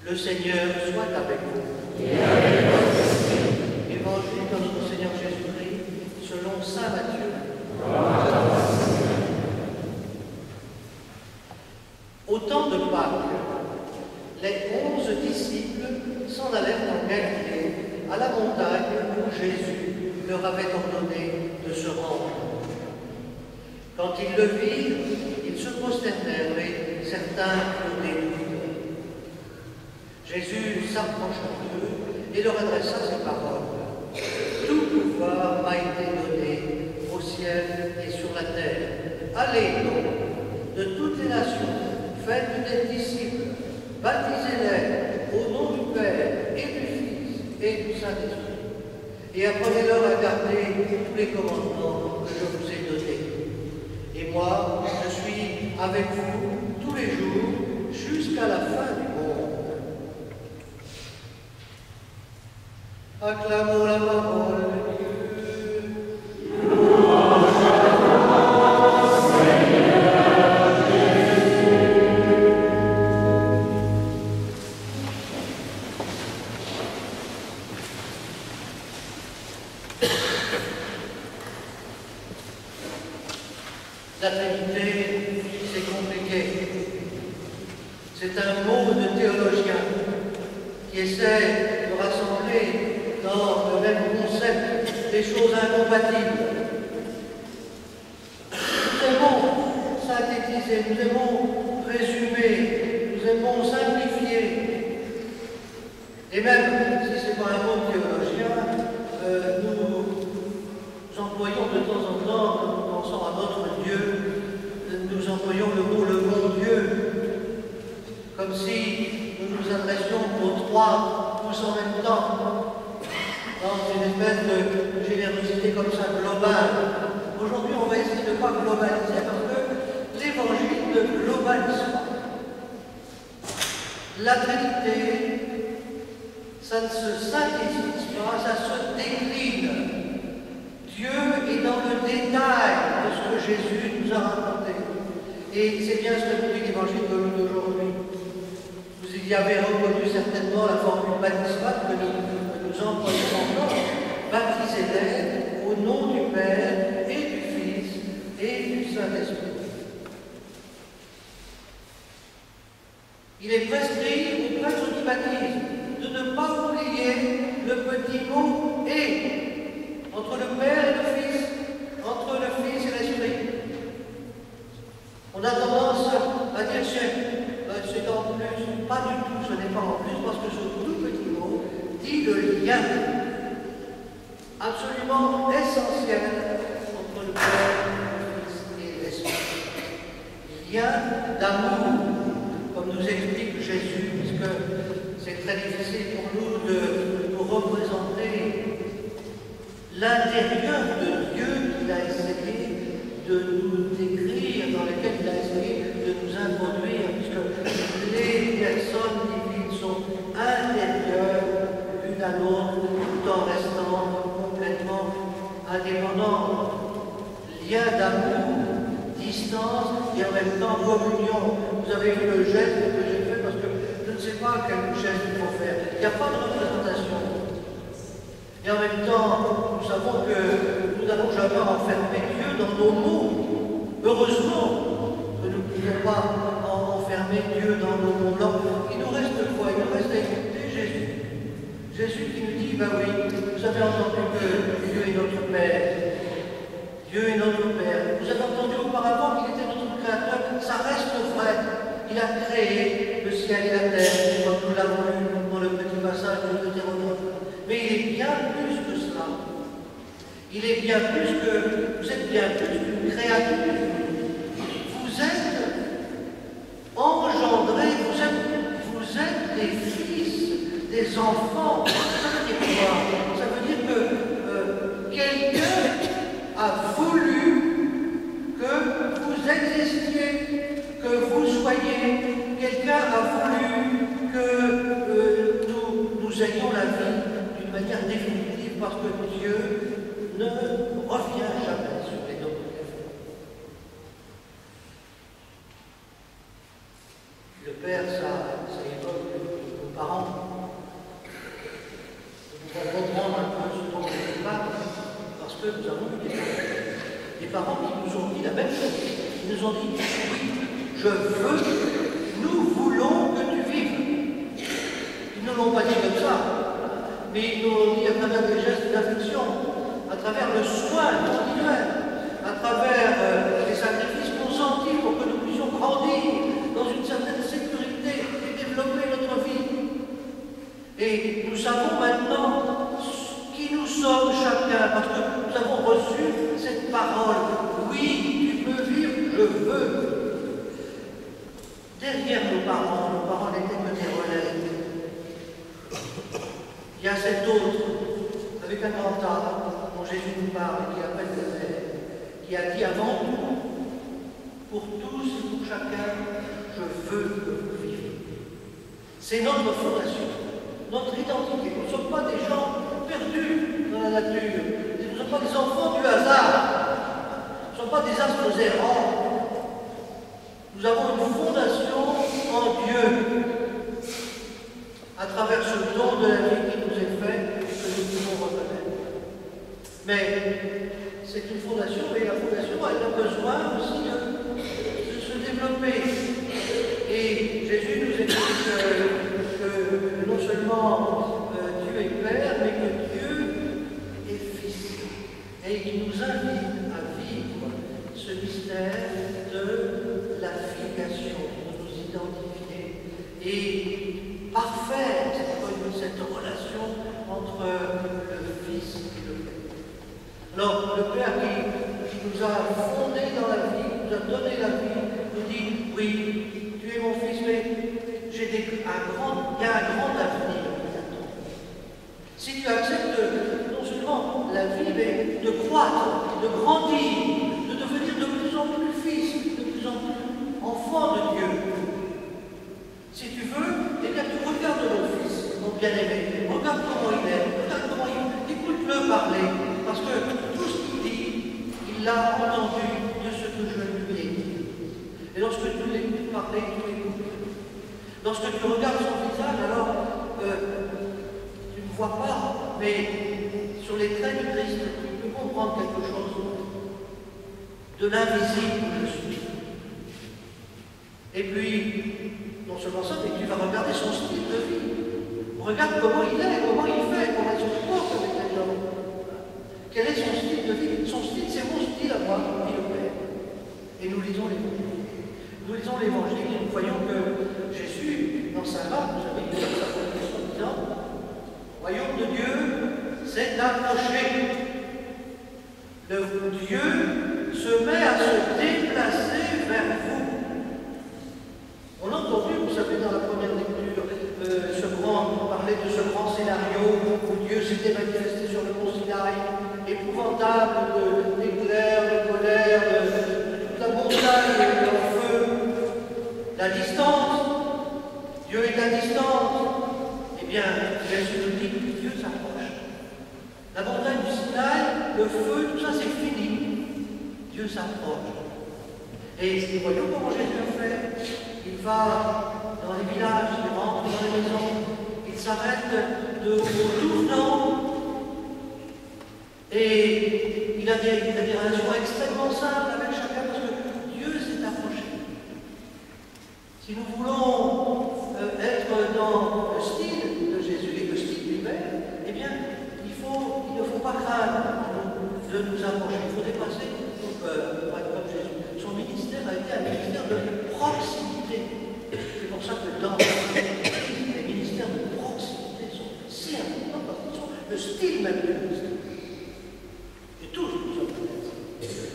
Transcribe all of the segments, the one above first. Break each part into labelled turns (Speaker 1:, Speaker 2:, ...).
Speaker 1: Le Seigneur soit avec vous.
Speaker 2: Et avec votre esprit.
Speaker 1: Évangile de notre Seigneur Jésus-Christ, selon saint Matthieu. Au temps de Pâques, les 11 disciples s'en allèrent en Galilée, à la montagne où Jésus leur avait ordonné de se rendre. Quand ils le virent, ils se prosternèrent, et certains furent dégoûtés. Jésus s'approcha d'eux et leur adressa ces paroles. Tout pouvoir m'a été donné au ciel et sur la terre. Allez donc de toutes les nations, faites des disciples, baptisez-les au nom du Père et du Fils et du Saint-Esprit, et apprenez-leur à garder tous les commandements que je vous ai donnés. Et moi, je suis avec vous tous les jours jusqu'à la fin du monde. Acclamons la parole de Dieu. La Trinité, c'est compliqué. C'est un mot de théologien qui essaie de rassembler dans le même concept des choses incompatibles. Nous aimons synthétiser, nous aimons résumer, nous aimons simplifier. Et même si ce n'est pas un mot de théologien, nous employons de temps en temps, quand nous pensons à notre Dieu, nous employons le mot le bon Dieu, comme si nous nous adressions aux trois tous en même temps, dans une espèce de générosité comme ça globale. Aujourd'hui, on va essayer de ne pas globaliser parce que l'Évangile ne globalise pas. La Trinité, ça ne se synthétise pas, ça se décline. Dieu est dans le détail de ce que Jésus nous a raconté. Et c'est bien ce que nous dit l'Évangile d'aujourd'hui. Vous y avez reconnu certainement la formule baptismale que nous employons encore. Baptisez-les au nom du Père et du Fils et du Saint-Esprit. Il est prescrit au prêtre qui baptise de ne pas oublier le petit mot « et » entre le Père et le Fils, entre le Fils et l'Esprit. On a tendance à dire c'est en plus, pas du tout, ce n'est pas en plus, parce que ce tout petit mot dit le lien absolument essentiel entre le Père, le Fils et l'Esprit. Lien d'amour, comme nous explique Jésus, puisque c'est très difficile pour nous de nous représenter l'intérieur de Dieu qu'il a essayé de nous décrire, dans lequel il a essayé de nous introduire, puisque les personnes divines sont intérieures l'une à l'autre, tout en restant complètement indépendantes. Lien d'amour, distance et en même temps communion. Vous avez vu le geste que j'ai fait parce que je ne sais pas quel geste il faut faire. Il n'y a pas de représentation. Et en même temps, nous savons que nous n'avons jamais enfermé Dieu dans nos mots. Heureusement que nous ne pouvons pas enfermer Dieu dans nos mots. Alors, il nous reste quoi? Il nous reste à écouter Jésus. Jésus qui nous dit, ben oui, vous avez entendu que Dieu est notre Père. Dieu est notre Père. Vous avez entendu auparavant qu'il était notre Créateur. Ça reste vrai. Il a créé le ciel et la terre, comme nous l'avons lu dans le petit passage de Deutéronome. Mais il est bien plus que cela. Il est bien plus que, vous êtes bien plus qu'une créature. Vous êtes engendrés, vous êtes des fils, des enfants. Ça veut dire quoi? Ça veut dire que quelqu'un a voulu que vous existiez, que vous soyez. Quelqu'un a voulu que nous ayons la vie d'une manière définitive, parce que Dieu ne revient jamais sur les noms de l'effort. Le Père, ça évoque parents qui nous ont dit la même chose. Ils nous ont dit, oui, je veux, nous voulons que tu vives. Ils ne l'ont pas dit comme ça, mais ils nous l'ont dit à travers des gestes d'affection, à travers le soin continuel, à travers les sacrifices consentis pour que nous puissions grandir dans une certaine sécurité et développer notre vie. Et nous savons maintenant qui nous sommes chacun, parce que nous avons reçu cette parole. Oui, tu peux vivre, je veux. Derrière nos parents n'étaient que des relais. Il y a cet autre, avec un grand arbre, dont Jésus nous parle, qui appelle le Père, qui a dit avant tout, pour tous et pour chacun, je veux que vous viviez. C'est notre fondation, notre identité. Nous ne sommes pas des gens perdus dans la nature. Nous ne sommes pas des enfants du hasard. Nous ne sommes pas des astres errants. Nous avons une fondation en Dieu, à travers ce don de la vie qui nous est fait, que nous pouvons reconnaître. Mais c'est une fondation, et la fondation, elle a besoin aussi de se développer. Et Jésus nous explique que non seulement Dieu est Père, mais que Dieu est Fils. Et il nous invite à vivre ce mystère de la filiation, de nous identifier et parfaire cette relation entre le Fils et le Père. Alors, le Père qui nous a fondés dans la vie, nous a donné la vie, nous dit, oui, tu es mon Fils, mais il y a un grand avenir qui t'attend. Si tu acceptes non seulement la vie, mais de croître, de grandir, de devenir de plus en plus Fils, de plus en plus enfant de Dieu. Si tu veux, eh bien tu regardes mon Fils, mon bien-aimé, regarde comment il est, regarde comment il écoute-le parler, parce que tout ce qu'il dit, il l'a entendu de ce que je lui ai dit. Et lorsque tu l'écoutes parler, tu l'écoutes. Lorsque tu regardes son visage, alors tu ne vois pas, mais sur les traits du Christ, tu peux comprendre quelque chose de l'invisible que je suis. Et puis, non seulement ça, mais tu vas regarder son style de vie. Regarde comment il est, comment il fait, comment est son propre avec les gens. Quel est son style de vie? Son style, c'est mon style à moi, dit le Père. Et nous lisons l'Évangile. Nous lisons l'Évangile et nous voyons que Jésus, dans sa marque, vous savez, il sa prédication en disant, le royaume de Dieu s'est approché. Le Dieu se met à se déplacer vers vous. On a entendu, vous savez, dans la première lecture, parler de ce grand scénario où Dieu s'était manifesté sur le mont Sinaï, épouvantable d'éclairs, de colère, de toute la montagne en feu. La distance, Dieu est à distance. Eh bien, Jésus nous dit que Dieu s'approche. La montagne du Sinaï, le feu, tout ça c'est fini. Dieu s'approche. Et voyons comment Jésus a fait. Il va dans les villages, il rentre dans les maisons, il s'arrête au tout venant. Et il a des relations extrêmement simples avec chacun parce que Dieu s'est approché. Si nous voulons être dans le style de Jésus et le style lui-même, eh bien, il ne faut pas craindre de nous approcher. Il faut dépasser nos peurs pour être comme Jésus. Son ministère a été un ministère de proximité. C'est pour ça que dans les ministères de proximité sont si importants parce qu'ils sont le style même de ministère. Et tous nous sommes peut-être.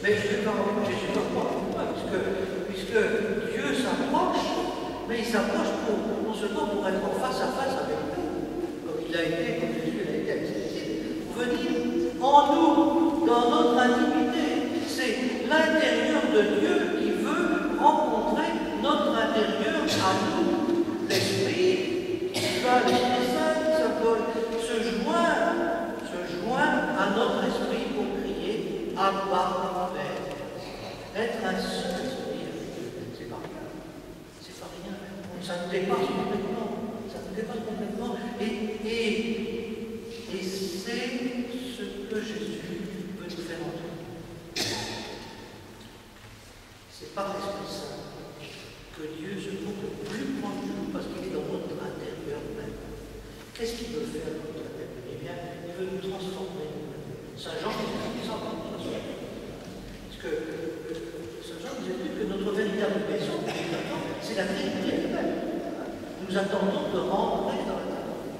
Speaker 1: Mais Jésus va encore plus loin, puisque Dieu s'approche, mais il s'approche non seulement pour être en face à face avec nous, comme il a été, comme Jésus l'a été avec ses disciples, pour venir en nous, dans notre intimité. C'est l'intérieur de Dieu qui veut rencontrer notre intérieur à nous. L'Esprit qui va, l'Esprit Saint qui s'appelle, se joint à notre esprit pour crier Abba Père. Être un seul esprit, c'est pas rien. C'est pas rien. Ça nous dépasse complètement. Ça nous dépasse complètement. Et c'est ce que Jésus veut nous faire entendre. c'est par l'Esprit Saint que Dieu se trouve le plus proche de nous parce qu'il est dans notre intérieur même. Qu'est-ce qu'il veut faire dans notre intérieur? Eh bien, il veut nous transformer. Saint Jean nous dit ça par nous transformer. Parce que Saint Jean nous dit que notre véritable maison, c'est la Trinité elle-même. Nous attendons de rentrer dans la Trinité.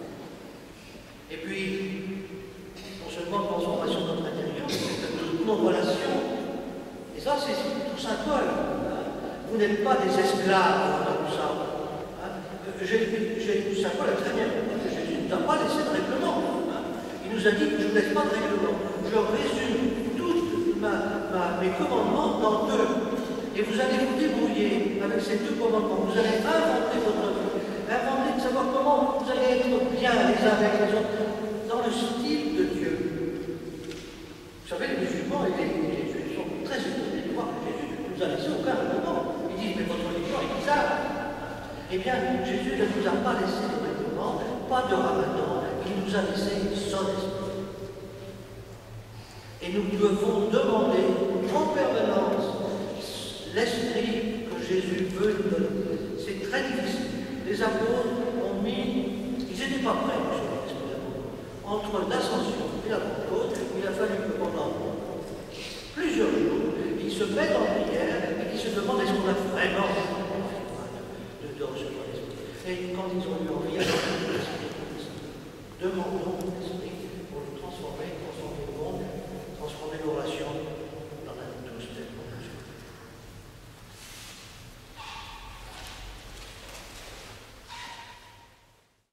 Speaker 1: Et puis, non seulement de transformation de notre intérieur, mais de toutes nos relations. Et ça, c'est tout Saint Paul. Vous n'êtes pas des esclaves dans tout ça. Saint Paul a très bien compris que Jésus ne nous a pas laissé de règlement. Il nous a dit que je ne laisse pas de règlement. Je résume tous mes commandements dans deux. Et vous allez vous débrouiller avec ces deux commandements. Vous allez inventer votre vie. Inventer de savoir comment vous allez être bien les uns avec les autres dans le style de Dieu. Vous savez, les musulmans et les Jésus sont très étonnés de voir que Jésus ne nous a laissé aucun règlement. Ils disent, mais votre religion est bizarre. Eh bien, Jésus ne nous a pas laissé de règlement, pas de ramadan, il nous a laissé son esprit. Et nous devons demander en permanence l'esprit que Jésus veut nous donner. C'est très difficile. Les apôtres ont mis, ils n'étaient pas prêts, l'esprit d'apôtre. Entre l'ascension et la Pentecôte, il a fallu que pendant plusieurs jours, ils se mettent en prière et qu'ils se demandent est-ce qu'on a vraiment de recevoir l'esprit. Et quand ils ont eu envie, demandons l'esprit pour le transformer le monde, transformer nos relations.